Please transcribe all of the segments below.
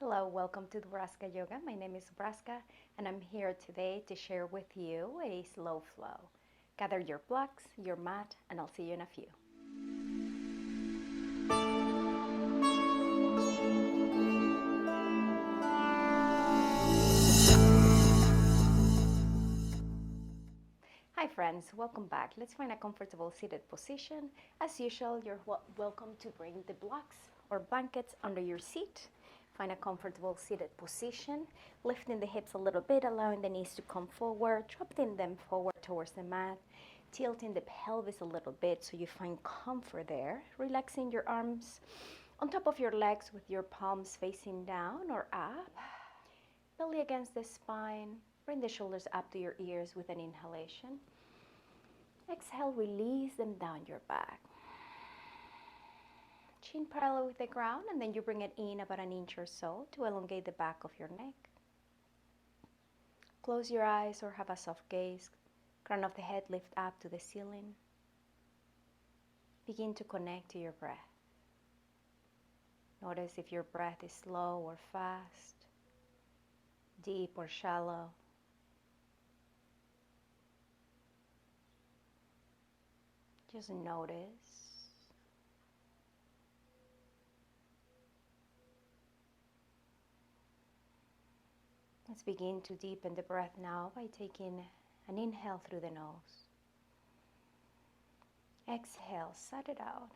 Hello, welcome to Dubraskha Yoga. My name is Dubraskha and I'm here today to share with you a slow flow. Gather your blocks, your mat, and I'll see you in a few. Hi friends, welcome back. Let's find a comfortable seated position. As usual, you're welcome to bring the blocks or blankets under your seat. Find a comfortable seated position, lifting the hips a little bit, allowing the knees to come forward, dropping them forward towards the mat, tilting the pelvis a little bit so you find comfort there, relaxing your arms on top of your legs with your palms facing down or up, belly against the spine, bring the shoulders up to your ears with an inhalation. Exhale, release them down your back. Chin parallel with the ground, and then you bring it in about an inch or so to elongate the back of your neck. Close your eyes or have a soft gaze. Crown of the head lift up to the ceiling. Begin to connect to your breath. Notice if your breath is slow or fast, deep or shallow. Just notice. Let's begin to deepen the breath now by taking an inhale through the nose. Exhale, suck it out.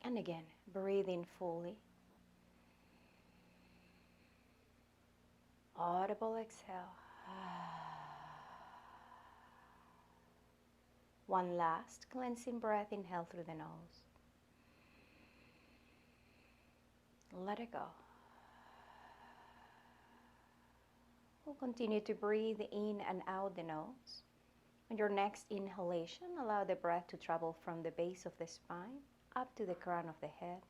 And again, breathe in fully. Audible exhale. One last cleansing breath, inhale through the nose. Let it go. We'll continue to breathe in and out the nose. On your next inhalation, allow the breath to travel from the base of the spine up to the crown of the head.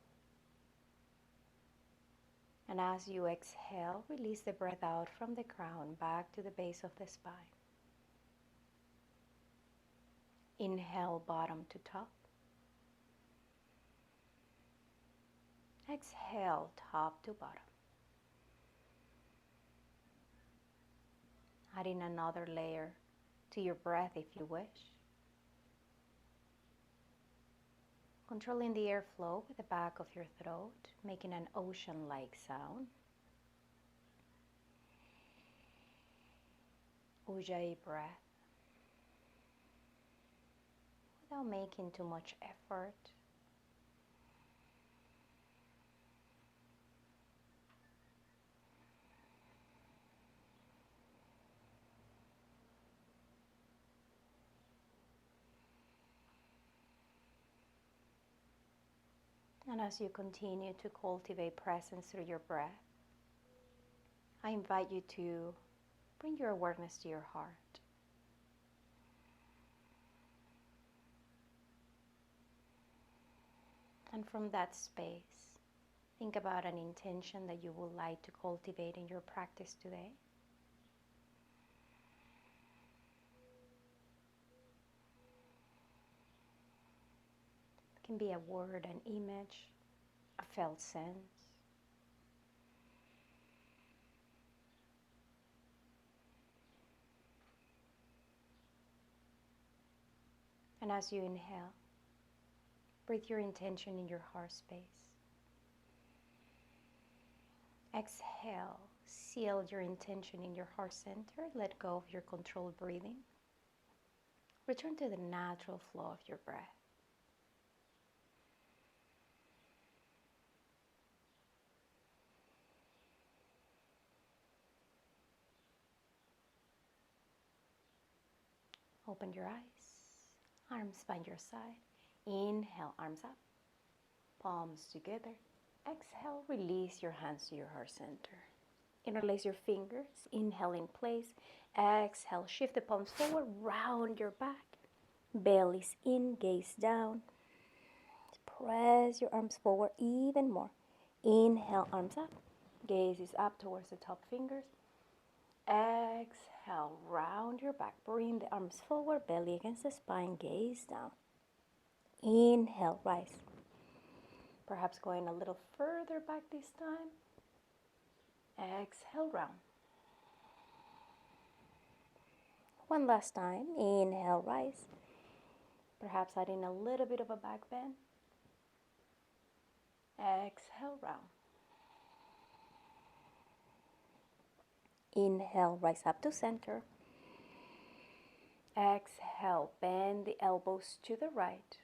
And as you exhale, release the breath out from the crown back to the base of the spine. Inhale, bottom to top. Exhale, top to bottom. Adding another layer to your breath if you wish. Controlling the airflow with the back of your throat, making an ocean-like sound. Ujjayi breath. Without making too much effort. And as you continue to cultivate presence through your breath, I invite you to bring your awareness to your heart. And from that space, think about an intention that you would like to cultivate in your practice today. It can be a word, an image, a felt sense. And as you inhale, breathe your intention in your heart space. Exhale, seal your intention in your heart center. Let go of your controlled breathing. Return to the natural flow of your breath. Open your eyes, arms by your side. Inhale, arms up, palms together. Exhale, release your hands to your heart center. Interlace your fingers, inhale in place. Exhale, shift the palms forward, round your back. Belly's in, gaze down. Press your arms forward even more. Inhale, arms up. Gaze is up towards the top fingers. Exhale, round your back. Bring the arms forward, belly against the spine, gaze down. Inhale, rise. Perhaps going a little further back this time. Exhale, round. One last time. Inhale, rise. Perhaps adding a little bit of a back bend. Exhale, round. Inhale, rise up to center. Exhale, bend the elbows to the right.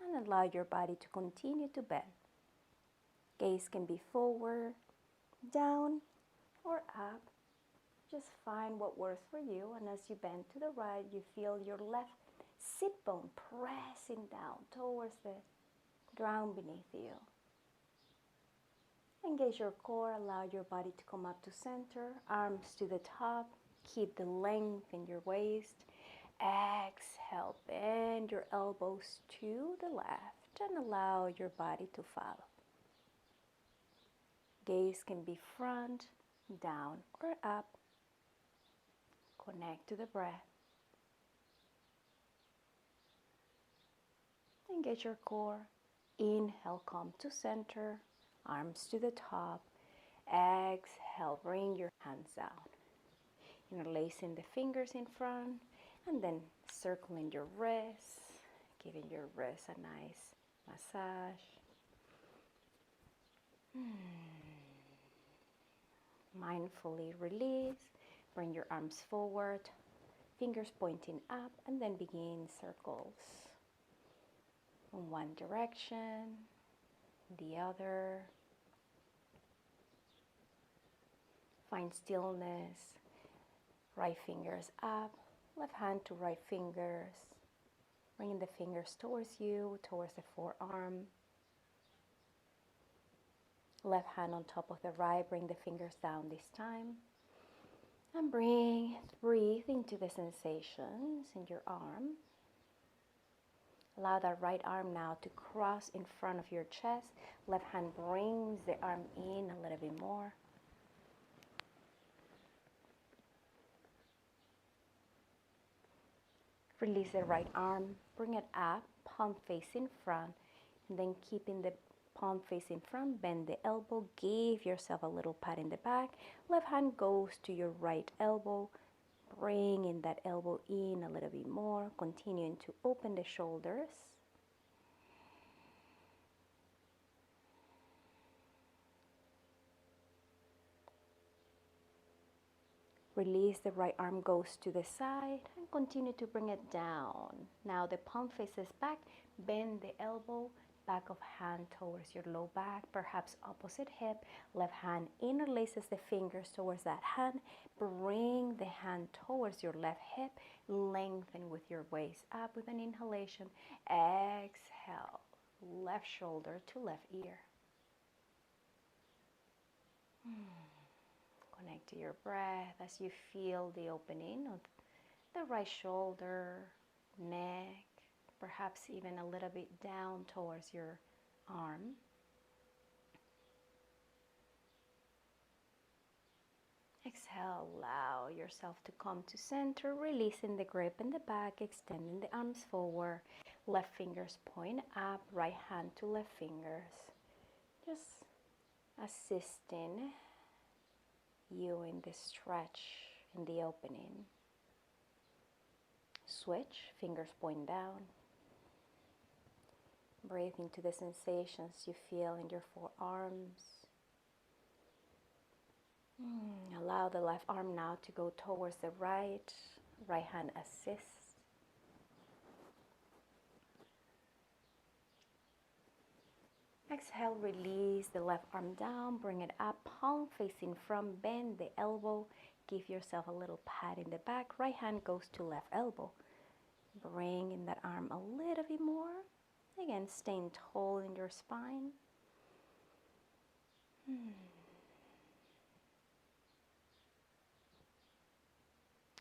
And allow your body to continue to bend. Gaze can be forward, down, or up. Just find what works for you. And as you bend to the right, you feel your left sit bone pressing down towards the ground beneath you. Engage your core, allow your body to come up to center, arms to the top, keep the length in your waist. Exhale, bend your elbows to the left and allow your body to follow. Gaze can be front, down, or up. Connect to the breath. Engage your core. Inhale, come to center. Arms to the top. Exhale, bring your hands down. Interlacing the fingers in front and then circling your wrists, giving your wrists a nice massage. Mindfully release. Bring your arms forward, fingers pointing up, and then begin circles. In one direction, the other. Find stillness. Right fingers up, left hand to right fingers. Bringing the fingers towards you, towards the forearm. Left hand on top of the right, bring the fingers down this time. And breathe into the sensations in your arm. Allow that right arm now to cross in front of your chest. Left hand brings the arm in a little bit more. Release the right arm, bring it up, palm facing front, and then keeping the palm facing front, bend the elbow, give yourself a little pat in the back. Left hand goes to your right elbow, bringing that elbow in a little bit more, continuing to open the shoulders. Release, the right arm goes to the side and continue to bring it down. Now the palm faces back, bend the elbow, back of hand towards your low back, perhaps opposite hip. Left hand interlaces the fingers towards that hand. Bring the hand towards your left hip. Lengthen with your waist up with an inhalation. Exhale, left shoulder to left ear. Connect to your breath as you feel the opening of the right shoulder, neck, perhaps even a little bit down towards your arm. Exhale, allow yourself to come to center, releasing the grip in the back, extending the arms forward. Left fingers point up, right hand to left fingers. Just assisting you in the stretch, in the opening. Switch, fingers point down. Breathe into the sensations you feel in your forearms. Allow the left arm now to go towards the right. Right hand assists. Exhale, release the left arm down, bring it up, palm facing front, bend the elbow, give yourself a little pat in the back. Right hand goes to left elbow. Bring in that arm a little bit more. Again, staying tall in your spine.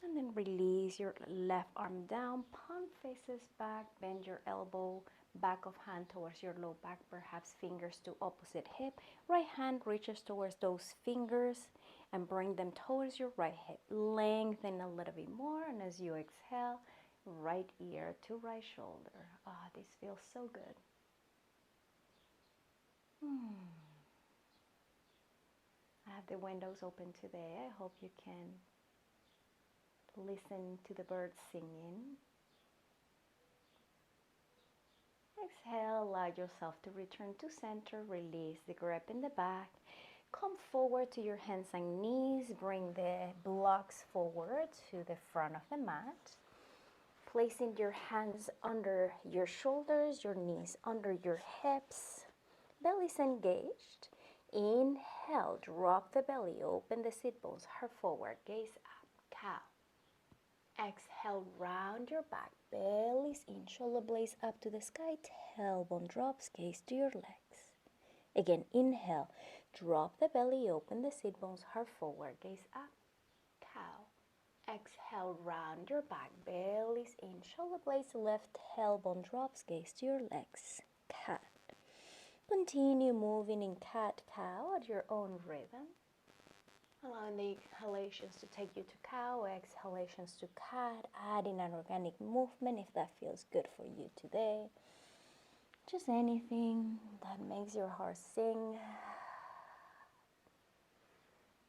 And then release your left arm down, palm faces back, bend your elbow, back of hand towards your low back, perhaps fingers to opposite hip. Right hand reaches towards those fingers and bring them towards your right hip. Lengthen a little bit more, and as you exhale, right ear to right shoulder. This feels so good. I have the windows open today. I hope you can listen to the birds singing. Exhale, allow yourself to return to center. Release the grip in the back. Come forward to your hands and knees. Bring the blocks forward to the front of the mat. Placing your hands under your shoulders, your knees under your hips. Belly's engaged. Inhale, drop the belly, open the sit bones, heart forward, gaze up, cow. Exhale, round your back, belly's in, shoulder blades up to the sky, tailbone drops, gaze to your legs. Again, inhale, drop the belly, open the sit bones, heart forward, gaze up, cow. Exhale, round your back, belly's in, shoulder blades left, tailbone drops, gaze to your legs, cat. Continue moving in cat-cow at your own rhythm. Allowing the exhalations to take you to cow, exhalations to cat, adding an organic movement if that feels good for you today. Just anything that makes your heart sing.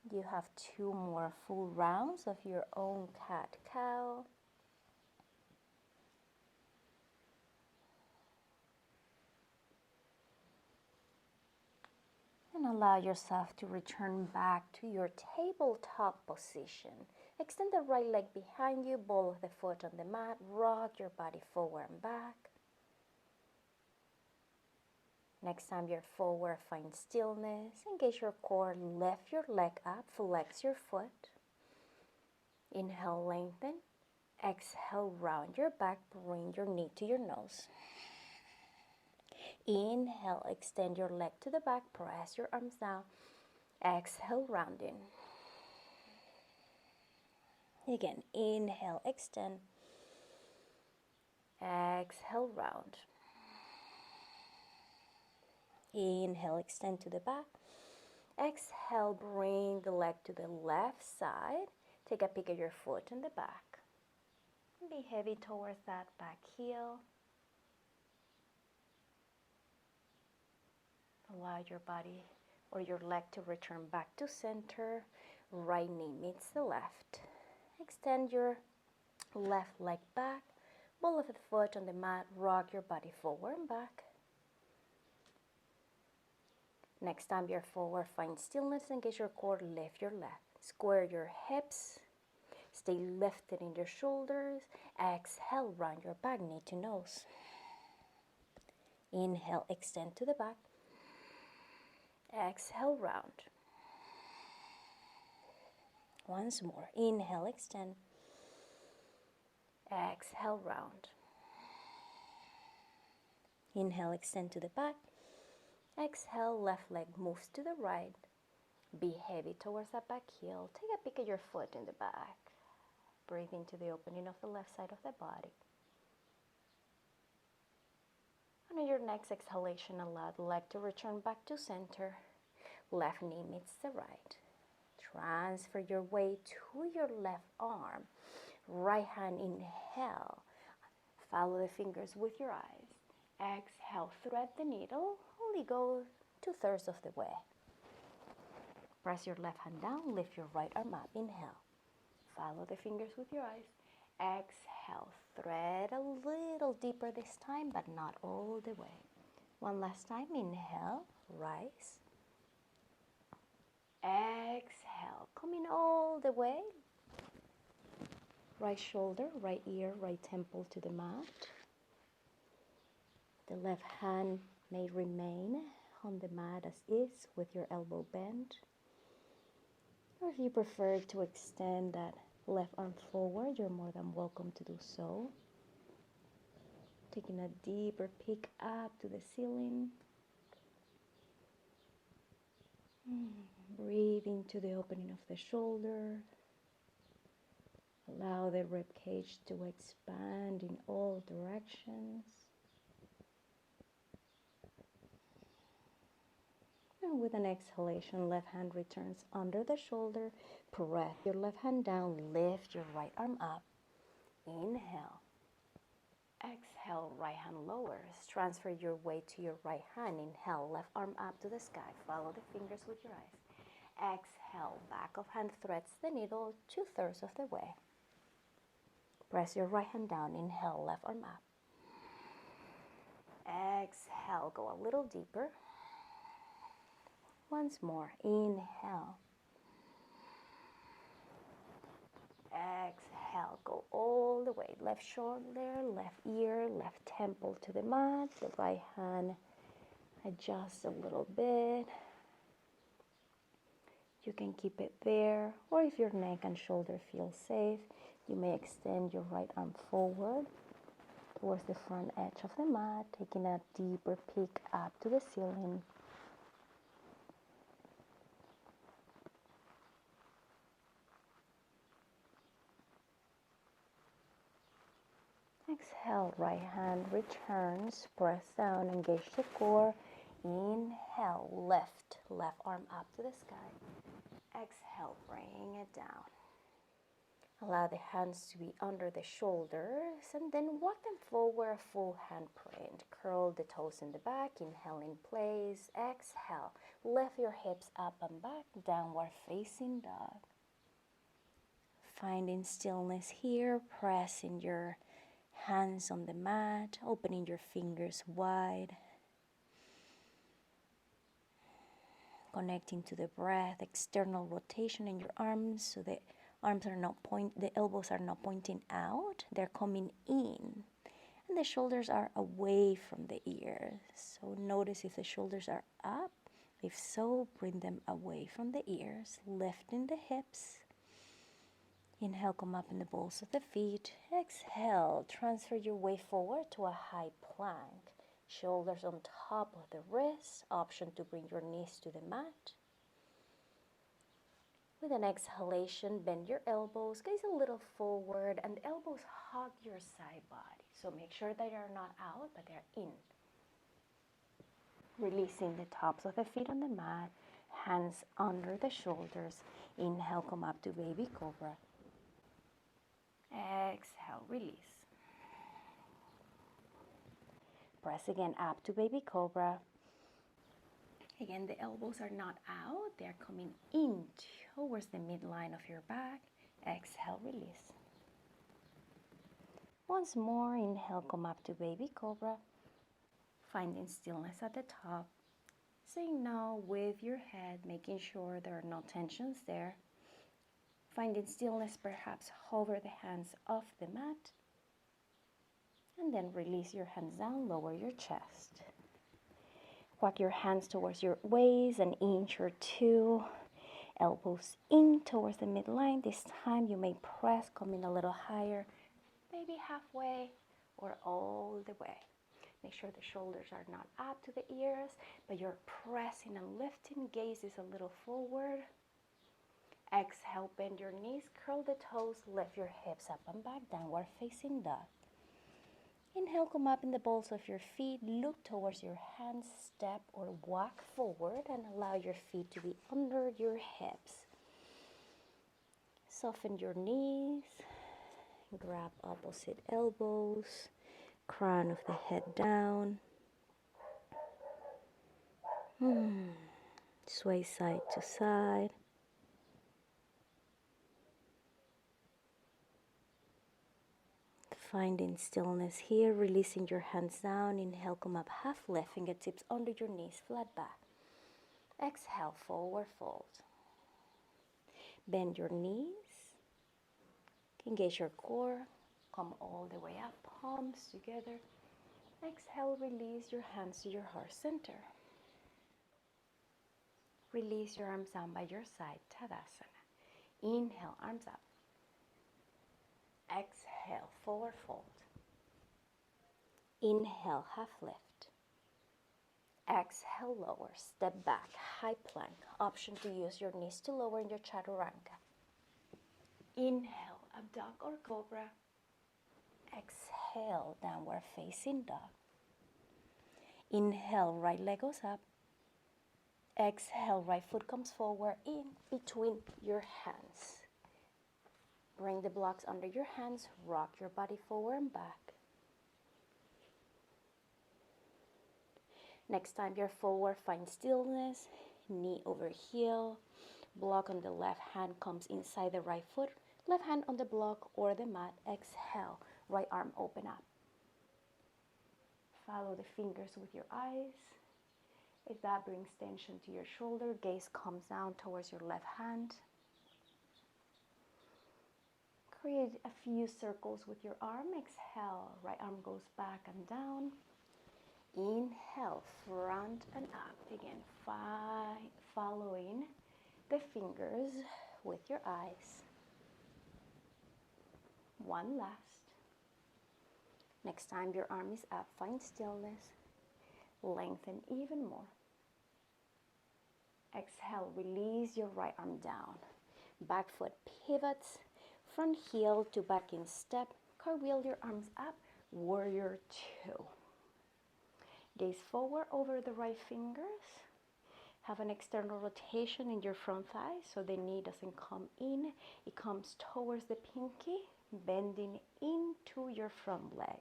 You have 2 more full rounds of your own cat-cow. And allow yourself to return back to your tabletop position. Extend the right leg behind you, ball of the foot on the mat, rock your body forward and back. Next time you're forward, find stillness, engage your core, lift your leg up, flex your foot. Inhale, lengthen. Exhale, round your back, bring your knee to your nose. Inhale, extend your leg to the back, press your arms down. Exhale, rounding. Again, inhale, extend. Exhale, round. Inhale, extend to the back. Exhale, bring the leg to the left side. Take a peek at your foot in the back. Be heavy towards that back heel. Allow your body or your leg to return back to center. Right knee meets the left. Extend your left leg back. Ball of the foot on the mat. Rock your body forward and back. Next time you're forward, find stillness, engage your core, lift your left. Square your hips. Stay lifted in your shoulders. Exhale, round your back, knee to nose. Inhale, extend to the back. Exhale, round. Once more. Inhale, extend. Exhale, round. Inhale, extend to the back. Exhale, left leg moves to the right. Be heavy towards that back heel. Take a peek at your foot in the back. Breathe into the opening of the left side of the body. And on your next exhalation, allow the leg to return back to center. Left knee meets the right. Transfer your weight to your left arm. Right hand, inhale. Follow the fingers with your eyes. Exhale, thread the needle. Only go 2/3 of the way. Press your left hand down, lift your right arm up. Inhale. Follow the fingers with your eyes. Exhale, thread a little deeper this time, but not all the way. One last time, inhale, rise. Exhale, coming all the way. Right shoulder, right ear, right temple to the mat. The left hand may remain on the mat as is with your elbow bent. Or if you prefer to extend that left arm forward, you're more than welcome to do so. Taking a deeper peek up to the ceiling. Breathe into the opening of the shoulder. Allow the rib cage to expand in all directions. And with an exhalation, left hand returns under the shoulder. Press your left hand down, lift your right arm up. Inhale. Exhale, right hand lowers. Transfer your weight to your right hand. Inhale, left arm up to the sky. Follow the fingers with your eyes. Exhale, back of hand threads the needle 2/3 of the way. Press your right hand down. Inhale, left arm up. Exhale, go a little deeper. Once more, inhale. Exhale, go all the way. Left shoulder, left ear, left temple to the mat. The right hand adjust a little bit. You can keep it there, or if your neck and shoulder feel safe, you may extend your right arm forward towards the front edge of the mat, taking a deeper peek up to the ceiling. Exhale, right hand returns, press down, engage the core. Inhale, left arm up to the sky. Exhale, bring it down. Allow the hands to be under the shoulders and then walk them forward, full hand print. Curl the toes in the back, inhale in place. Exhale, lift your hips up and back, downward facing dog. Finding stillness here, pressing your hands on the mat, opening your fingers wide. Connecting to the breath, external rotation in your arms so the arms are not the elbows are not pointing out, they're coming in. And the shoulders are away from the ears. So notice if the shoulders are up. If so, bring them away from the ears, lifting the hips. Inhale, come up in the balls of the feet. Exhale, transfer your weight forward to a high plank. Shoulders on top of the wrists. Option to bring your knees to the mat. With an exhalation, bend your elbows, gaze a little forward, and the elbows hug your side body. So make sure that they're not out, but they're in. Releasing the tops of the feet on the mat, hands under the shoulders. Inhale, come up to baby cobra. Exhale, release. Press again up to baby cobra. Again, the elbows are not out, they're coming in towards the midline of your back. Exhale, release. Once more, inhale, come up to baby cobra. Finding stillness at the top. Saying no with your head, making sure there are no tensions there. Finding stillness, perhaps hover the hands off the mat. And then release your hands down, lower your chest. Walk your hands towards your waist, an inch or two. Elbows in towards the midline. This time you may press, coming a little higher, maybe halfway or all the way. Make sure the shoulders are not up to the ears, but you're pressing and lifting. Gaze is a little forward. Exhale, bend your knees, curl the toes, lift your hips up and back, downward facing dog. Inhale, come up in the balls of your feet, look towards your hands, step or walk forward and allow your feet to be under your hips. Soften your knees, grab opposite elbows, crown of the head down. Sway side to side. Finding stillness here, releasing your hands down. Inhale, come up half lift, fingertips under your knees, flat back. Exhale, forward fold. Bend your knees, engage your core, come all the way up, palms together. Exhale, release your hands to your heart center. Release your arms down by your side, Tadasana. Inhale, arms up. Exhale, forward fold. Inhale, half lift. Exhale, lower, step back, high plank. Option to use your knees to lower in your chaturanga. Inhale, up dog or cobra. Exhale, downward facing dog. Inhale, right leg goes up. Exhale, right foot comes forward in between your hands. Bring the blocks under your hands, rock your body forward and back. Next time you're forward, find stillness, knee over heel, block on the left hand comes inside the right foot, left hand on the block or the mat, exhale, right arm open up. Follow the fingers with your eyes. If that brings tension to your shoulder, gaze comes down towards your left hand. Create a few circles with your arm. Exhale, right arm goes back and down. Inhale, front and up. Again, following the fingers with your eyes. One last. Next time your arm is up, find stillness. Lengthen even more. Exhale, release your right arm down. Back foot pivots. Front heel to back in step. Cartwheel your arms up. Warrior two. Gaze forward over the right fingers. Have an external rotation in your front thigh so the knee doesn't come in. It comes towards the pinky, bending into your front leg.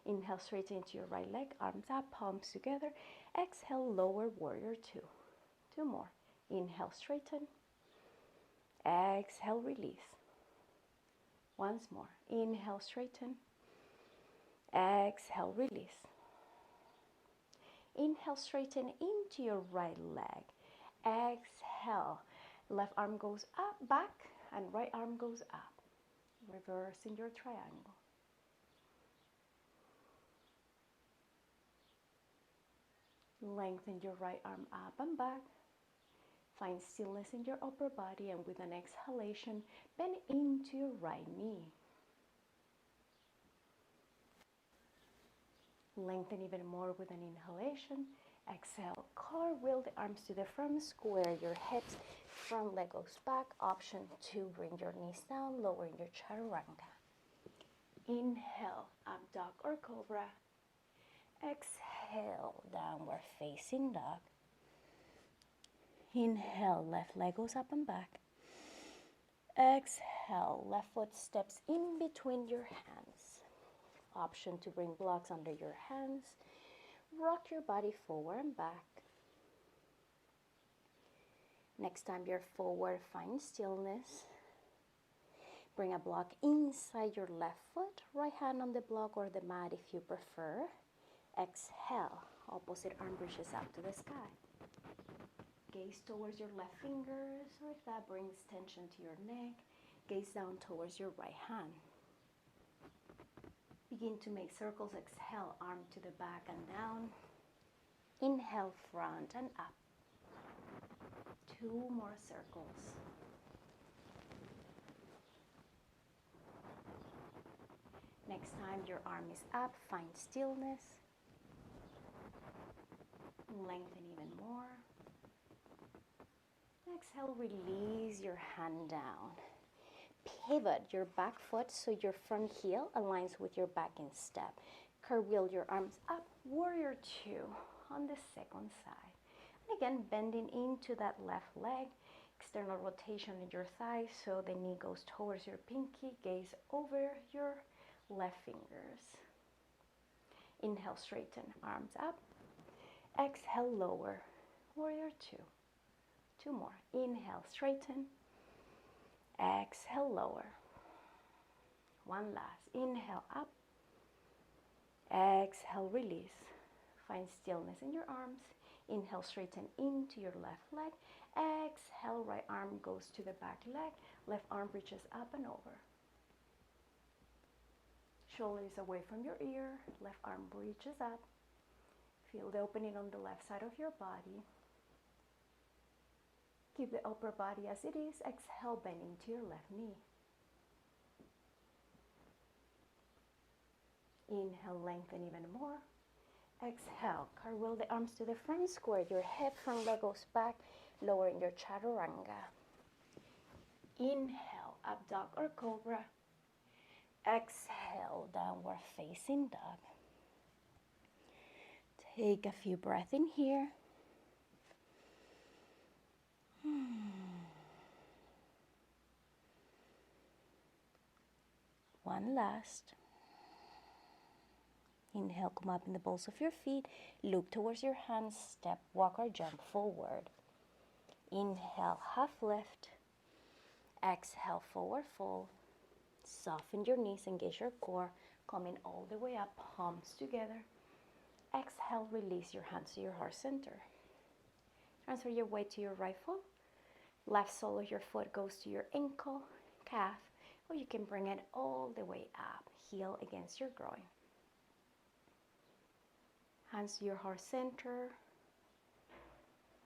Inhale, straighten into your right leg, arms up, palms together. Exhale, lower warrior two. Two more. Inhale, straighten. Exhale, release. Once more. Inhale, straighten. Exhale, release. Inhale, straighten into your right leg. Exhale, left arm goes up, back, and right arm goes up. Reverse in your triangle. Lengthen your right arm up and back. Find stillness in your upper body, and with an exhalation, bend into your right knee. Lengthen even more with an inhalation. Exhale, cartwheel the arms to the front, square your hips, front leg goes back. Option 2, bring your knees down, lowering your chaturanga. Inhale, up dog or cobra. Exhale, downward facing dog. Inhale, left leg goes up and back. Exhale, left foot steps in between your hands. Option to bring blocks under your hands. Rock your body forward and back. Next time you're forward, find stillness. Bring a block inside your left foot, right hand on the block or the mat if you prefer. Exhale, opposite arm reaches up to the sky. Gaze towards your left fingers, or if that brings tension to your neck, gaze down towards your right hand. Begin to make circles. Exhale, arm to the back and down. Inhale, front and up. 2 more circles. Next time your arm is up, find stillness. Lengthen even more. Exhale, release your hand down. Pivot your back foot so your front heel aligns with your back in step. Cartwheel your arms up, warrior two on the second side. And again, bending into that left leg, external rotation in your thighs so the knee goes towards your pinky, gaze over your left fingers. Inhale, straighten, arms up. Exhale, lower, warrior two. 2 more. Inhale, straighten. Exhale, lower. One last. Inhale, up. Exhale, release. Find stillness in your arms. Inhale, straighten into your left leg. Exhale, right arm goes to the back leg. Left arm reaches up and over. Shoulders away from your ear. Left arm reaches up. Feel the opening on the left side of your body. Keep the upper body as it is. Exhale, bend into your left knee. Inhale, lengthen even more. Exhale, cartwheel the arms to the front, square your hip, front leg goes back, lowering your chaturanga. Inhale, up dog or cobra. Exhale, downward facing dog. Take a few breaths in here. One last. Inhale, come up in the balls of your feet. Look towards your hands. Step, walk, or jump forward. Inhale, half lift. Exhale, forward fold. Soften your knees, engage your core. Coming all the way up, palms together. Exhale, release your hands to your heart center. Transfer your weight to your right foot. Left sole of your foot goes to your ankle, calf, or you can bring it all the way up. Heel against your groin. Hands to your heart center.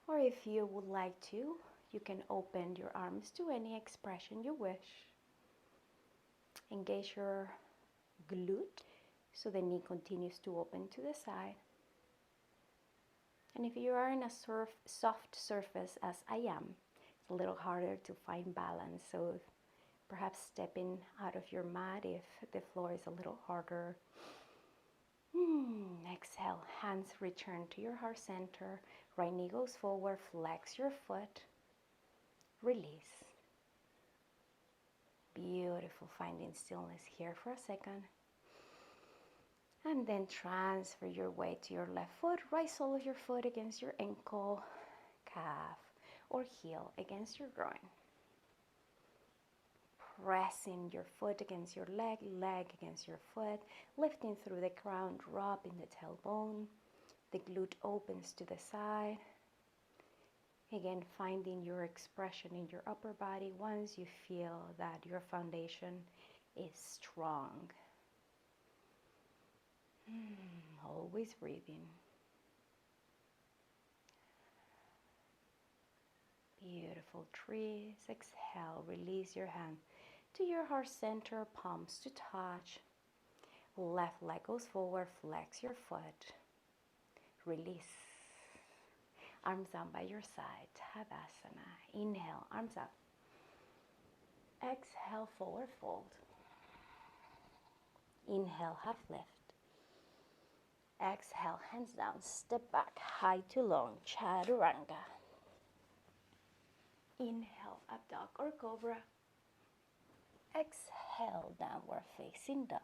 Or if you would like to, you can open your arms to any expression you wish. Engage your glute so the knee continues to open to the side. And if you are in a soft surface as I am, it's a little harder to find balance. So perhaps stepping out of your mat if the floor is a little harder. Exhale, hands return to your heart center. Right knee goes forward, flex your foot. Release. Beautiful, finding stillness here for a second. And then transfer your weight to your left foot, right sole of your foot against your ankle, calf, or heel against your groin. Pressing your foot against your leg, leg against your foot, lifting through the crown, drop in the tailbone. The glute opens to the side. Again, finding your expression in your upper body once you feel that your foundation is strong. Always breathing. Beautiful trees. Exhale, release your hand to your heart center, palms to touch. Left leg goes forward, flex your foot. Release. Arms down by your side, Tadasana. Inhale, arms up. Exhale, forward fold. Inhale, half lift. Exhale, hands down, step back, high to long, Chaturanga. Inhale, up dog or cobra. Exhale, downward facing dog.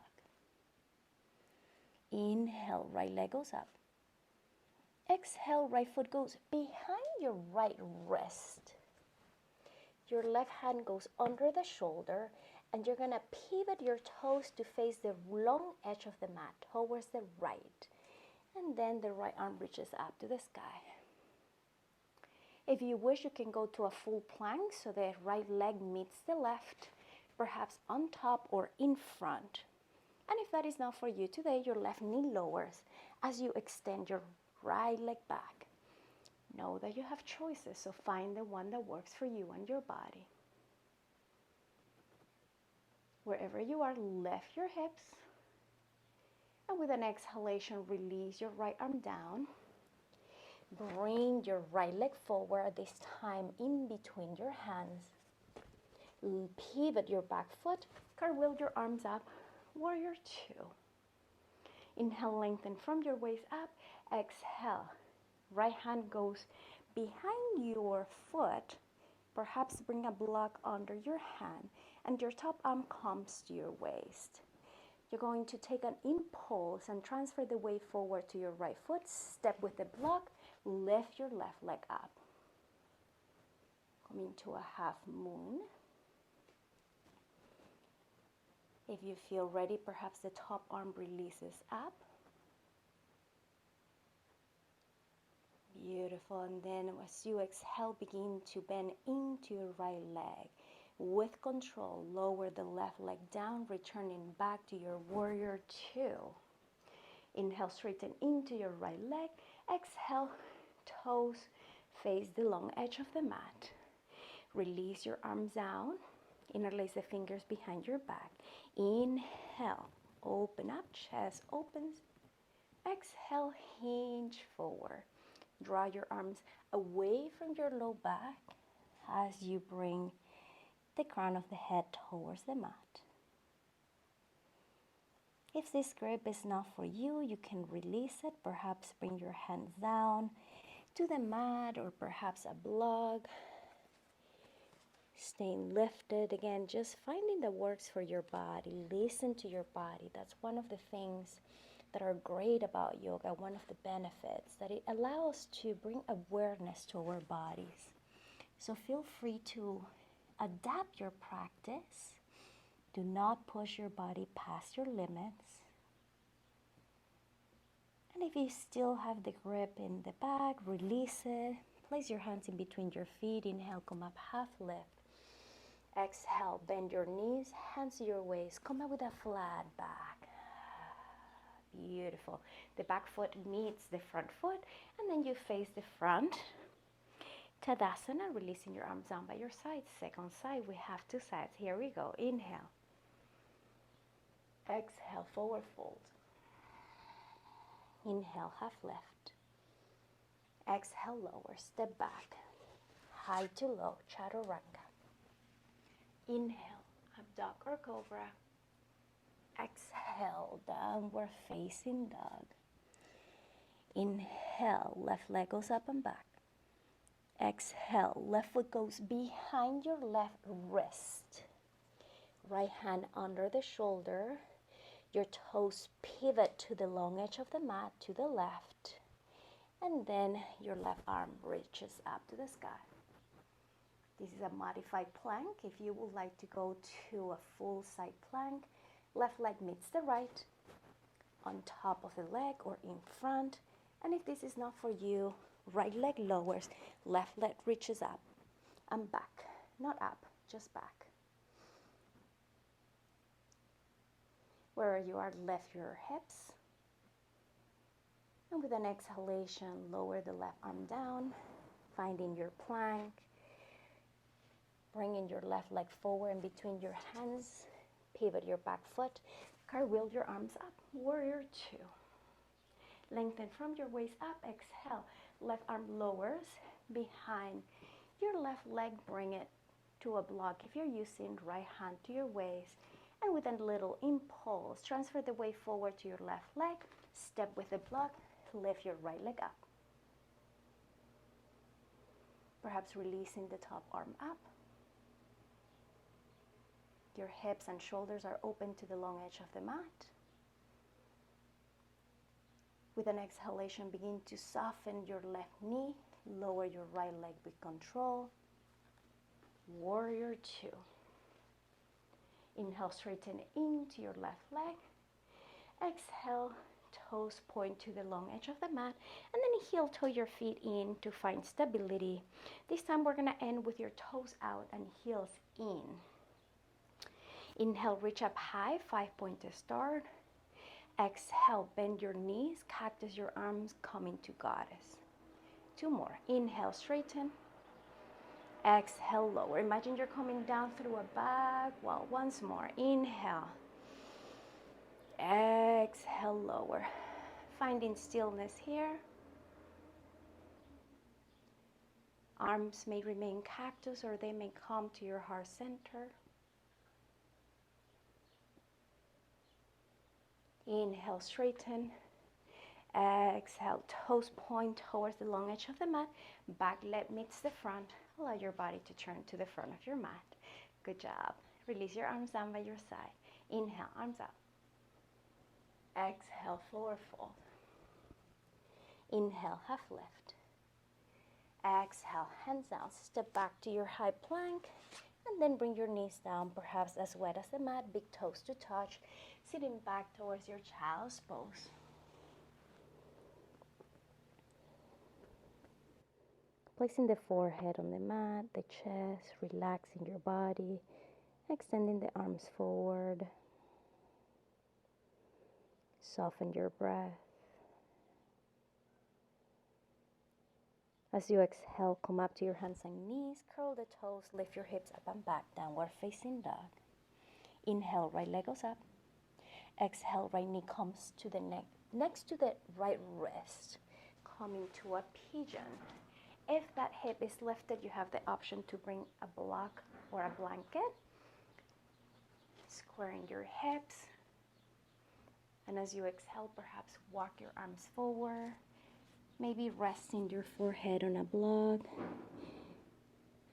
Inhale, right leg goes up. Exhale, right foot goes behind your right wrist. Your left hand goes under the shoulder, and you're gonna pivot your toes to face the long edge of the mat towards the right. And then the right arm reaches up to the sky. If you wish, you can go to a full plank so the right leg meets the left, perhaps on top or in front. And if that is not for you today, your left knee lowers as you extend your right leg back. Know that you have choices, so find the one that works for you and your body. Wherever you are, lift your hips. And with an exhalation, release your right arm down. Bring your right leg forward, this time in between your hands. Pivot your back foot, cartwheel your arms up, warrior two. Inhale, lengthen from your waist up. Exhale, right hand goes behind your foot. Perhaps bring a block under your hand, and your top arm comes to your waist. You're going to take an impulse and transfer the weight forward to your right foot. Step with the block, lift your left leg up. Coming to a half moon. If you feel ready, perhaps the top arm releases up. Beautiful. And then as you exhale, begin to bend into your right leg. With control, lower the left leg down, returning back to your warrior two. Inhale, straighten into your right leg. Exhale, toes face the long edge of the mat. Release your arms down. Interlace the fingers behind your back. Inhale, open up, chest opens. Exhale, hinge forward. Draw your arms away from your low back as you bring the crown of the head towards the mat. If this grip is not for you, you can release it. Perhaps bring your hands down to the mat or perhaps a block. Staying lifted. Again, just finding that works for your body. Listen to your body. That's one of the things that are great about yoga, one of the benefits, that it allows us to bring awareness to our bodies. So feel free to adapt your practice. Do not push your body past your limits. And if you still have the grip in the back, release it. Place your hands in between your feet. Inhale, come up, half lift. Exhale, bend your knees, hands to your waist. Come up with a flat back. Beautiful. The back foot meets the front foot, and then you face the front. Tadasana, releasing your arms down by your side. Second side, we have two sides. Here we go. Inhale. Exhale, forward fold. Inhale, half left. Exhale, lower, step back. High to low, chaturanga. Inhale, up dog or cobra. Exhale, downward facing dog. Inhale, left leg goes up and back. Exhale, left foot goes behind your left wrist. Right hand under the shoulder. Your toes pivot to the long edge of the mat to the left. And then your left arm reaches up to the sky. This is a modified plank. If you would like to go to a full side plank, left leg meets the right on top of the leg or in front. And if this is not for you, right leg lowers, left leg reaches up and back. Not up, just back. Where you are, lift your hips. And with an exhalation, lower the left arm down, finding your plank. Bringing your left leg forward in between your hands. Pivot your back foot. Cartwheel your arms up. Warrior two. Lengthen from your waist up. Exhale. Left arm lowers behind your left leg. Bring it to a block. If you're using right hand to your waist. And with a little impulse, transfer the weight forward to your left leg. Step with the block. Lift your right leg up. Perhaps releasing the top arm up. Your hips and shoulders are open to the long edge of the mat. With an exhalation, begin to soften your left knee. Lower your right leg with control. Warrior two. Inhale, straighten into your left leg. Exhale, toes point to the long edge of the mat. And then heel toe your feet in to find stability. This time we're going to end with your toes out and heels in. Inhale, reach up high, 5-pointer start. Exhale, bend your knees, cactus your arms, come into goddess. Two more. Inhale, straighten. Exhale, lower. Imagine you're coming down through a bag. Well, once more. Inhale. Exhale, lower. Finding stillness here. Arms may remain cactus or they may come to your heart center. Inhale, straighten. Exhale, toes point towards the long edge of the mat. Back leg meets the front. Allow your body to turn to the front of your mat. Good job. Release your arms down by your side. Inhale, arms up. Exhale, forward fold. Inhale, half lift. Exhale, hands down. Step back to your high plank. And then bring your knees down, perhaps as wet as the mat. Big toes to touch. Sitting back towards your child's pose. Placing the forehead on the mat, the chest, relaxing your body, extending the arms forward. Soften your breath. As you exhale, come up to your hands and knees, curl the toes, lift your hips up and back, downward facing dog. Inhale, right leg goes up. Exhale, right knee comes to the neck, next to the right wrist, coming to a pigeon. If that hip is lifted, you have the option to bring a block or a blanket. Squaring your hips. And as you exhale, perhaps walk your arms forward. Maybe resting your forehead on a block.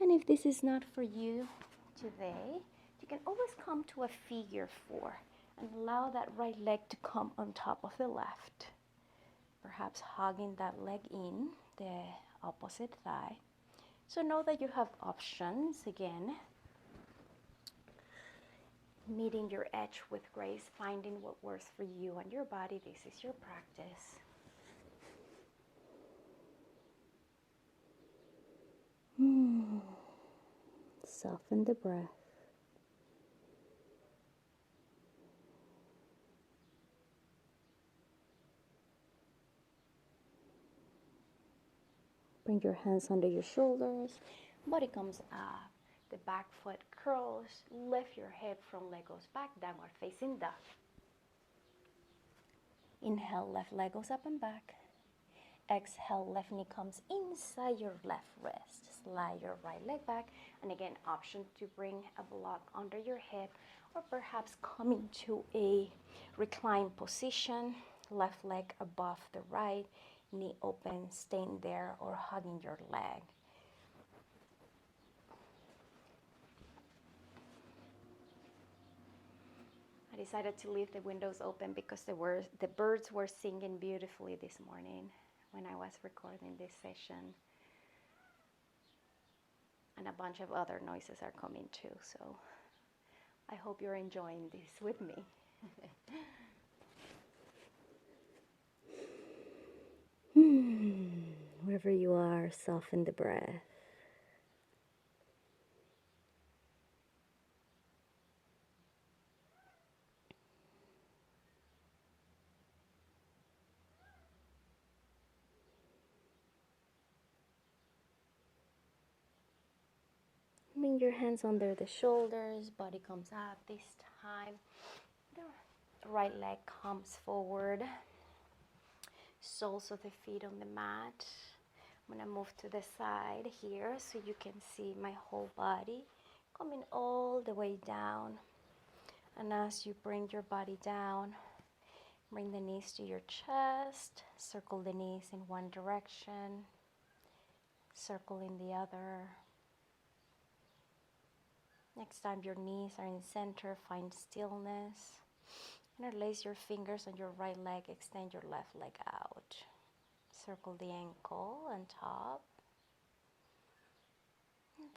And if this is not for you today, you can always come to a figure four. And allow that right leg to come on top of the left. Perhaps hugging that leg in, the opposite thigh. So know that you have options again. Meeting your edge with grace, finding what works for you and your body. This is your practice. Soften the breath. Bring your hands under your shoulders. Body comes up. The back foot curls. Lift your hip from leg goes back. Downward facing dog. Inhale, left leg goes up and back. Exhale, left knee comes inside your left wrist. Slide your right leg back. And again, option to bring a block under your hip or perhaps coming to a reclined position. Left leg above the right, knee open, staying there or hugging your leg. I decided to leave the windows open because the birds were singing beautifully this morning when I was recording this session. And a bunch of other noises are coming too, so I hope you're enjoying this with me. Wherever you are, soften the breath. Bring your hands under the shoulders, body comes up this time. The right leg comes forward. Soles of the feet on the mat. I'm going to move to the side here so you can see my whole body coming all the way down. And as you bring your body down, bring the knees to your chest. Circle the knees in one direction. Circle in the other. Next time your knees are in center, find stillness. Interlace your fingers on your right leg, extend your left leg out. Circle the ankle on top.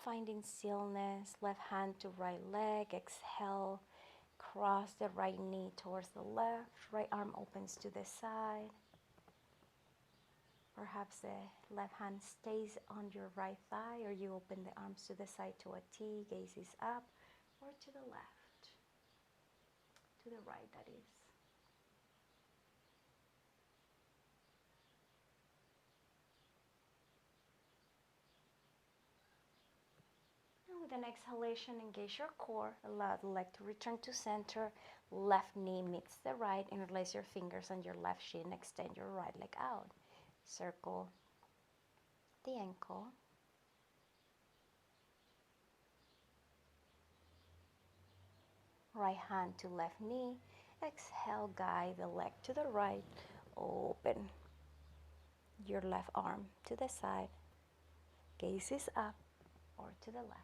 Finding stillness, left hand to right leg, exhale, cross the right knee towards the left, right arm opens to the side. Perhaps the left hand stays on your right thigh or you open the arms to the side to a T, gaze is up, or to the left, to the right that is. And with an exhalation, engage your core, allow the leg to return to center, left knee meets the right, interlace your fingers on your left shin, extend your right leg out. Circle the ankle. Right hand to left knee. Exhale, guide the leg to the right. Open your left arm to the side. Gaze is up or to the left.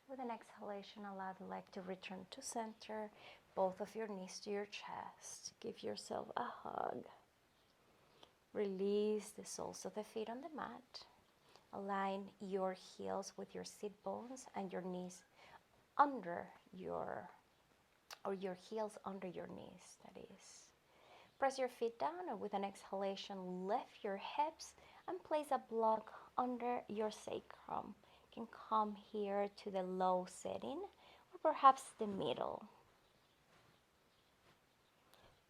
With an exhalation, allow the leg to return to center. Both of your knees to your chest. Give yourself a hug. Release the soles of the feet on the mat. Align your heels with your sit bones and your knees under your heels under your knees, that is. Press your feet down and with an exhalation, lift your hips and place a block under your sacrum. You can come here to the low setting or perhaps the middle.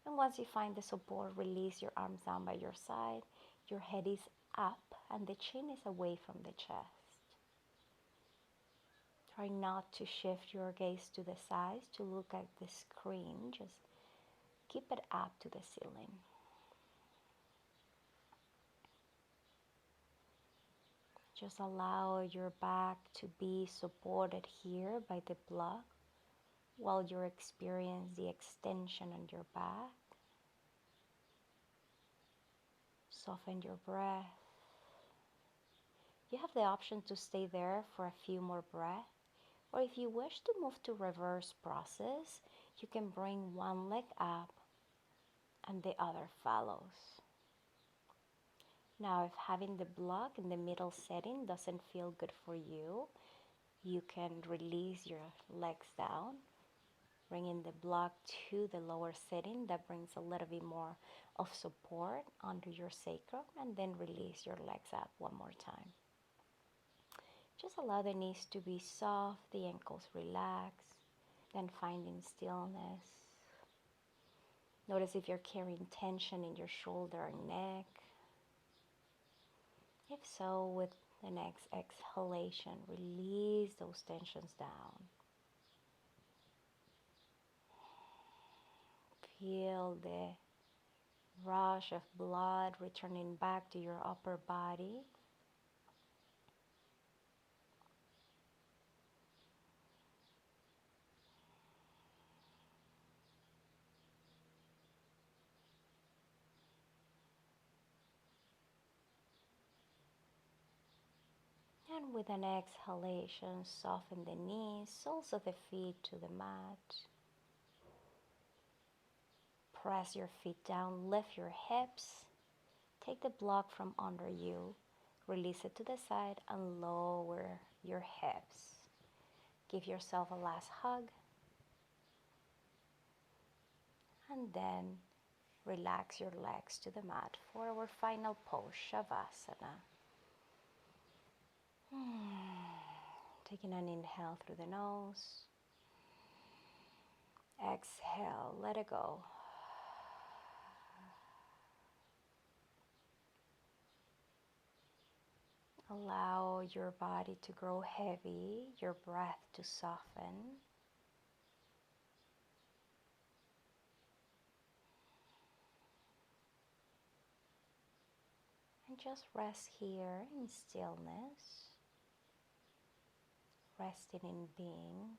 And once you find the support, release your arms down by your side. Your head is up and the chin is away from the chest. Try not to shift your gaze to the sides to look at the screen. Just keep it up to the ceiling. Just allow your back to be supported here by the block. while you experience the extension on your back. Soften your breath. You have the option to stay there for a few more breaths, or if you wish to move to reverse process, you can bring one leg up and the other follows. Now, if having the block in the middle setting doesn't feel good for you, you can release your legs down, bringing the block to the lower setting. That brings a little bit more of support under your sacrum, and then release your legs up one more time. Just allow the knees to be soft, the ankles relax, then finding stillness. Notice if you're carrying tension in your shoulder and neck. If so, with the next exhalation, release those tensions down. Feel the rush of blood returning back to your upper body. And with an exhalation, soften the knees, soles of the feet to the mat. Press your feet down, lift your hips. Take the block from under you, release it to the side, and lower your hips. Give yourself a last hug. And then relax your legs to the mat for our final pose, Shavasana. Taking an inhale through the nose. Exhale, let it go. Allow your body to grow heavy, your breath to soften. And just rest here in stillness, resting in being.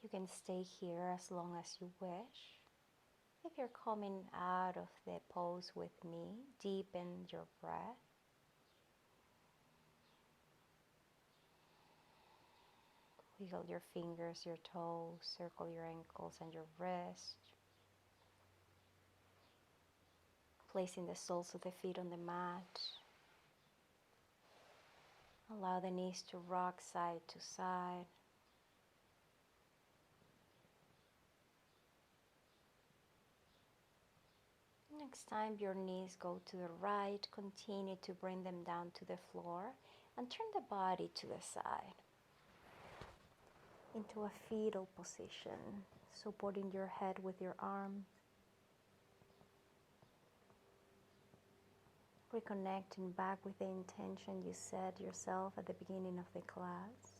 You can stay here as long as you wish. If you're coming out of the pose with me, deepen your breath. Wiggle your fingers, your toes, circle your ankles and your wrists. Placing the soles of the feet on the mat. Allow the knees to rock side to side. Next time your knees go to the right, continue to bring them down to the floor and turn the body to the side into a fetal position, supporting your head with your arms. Reconnecting back with the intention you set yourself at the beginning of the class.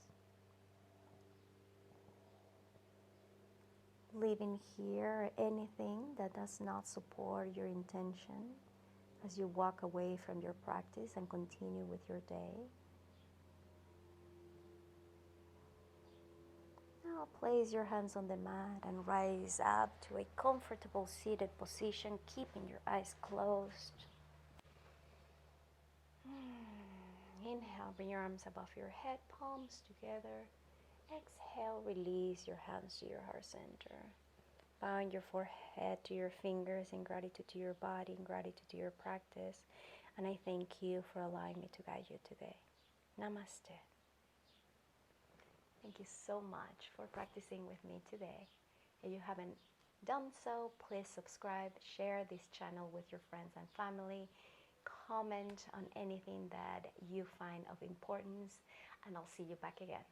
Leaving here anything that does not support your intention as you walk away from your practice and continue with your day. Now place your hands on the mat and rise up to a comfortable seated position, keeping your eyes closed. Inhale, bring your arms above your head, palms together. Exhale, release your hands to your heart center. Bowing your forehead to your fingers in gratitude to your body, in gratitude to your practice. And I thank you for allowing me to guide you today. Namaste. Thank you so much for practicing with me today. If you haven't done so, please subscribe, share this channel with your friends and family. Comment on anything that you find of importance, and I'll see you back again.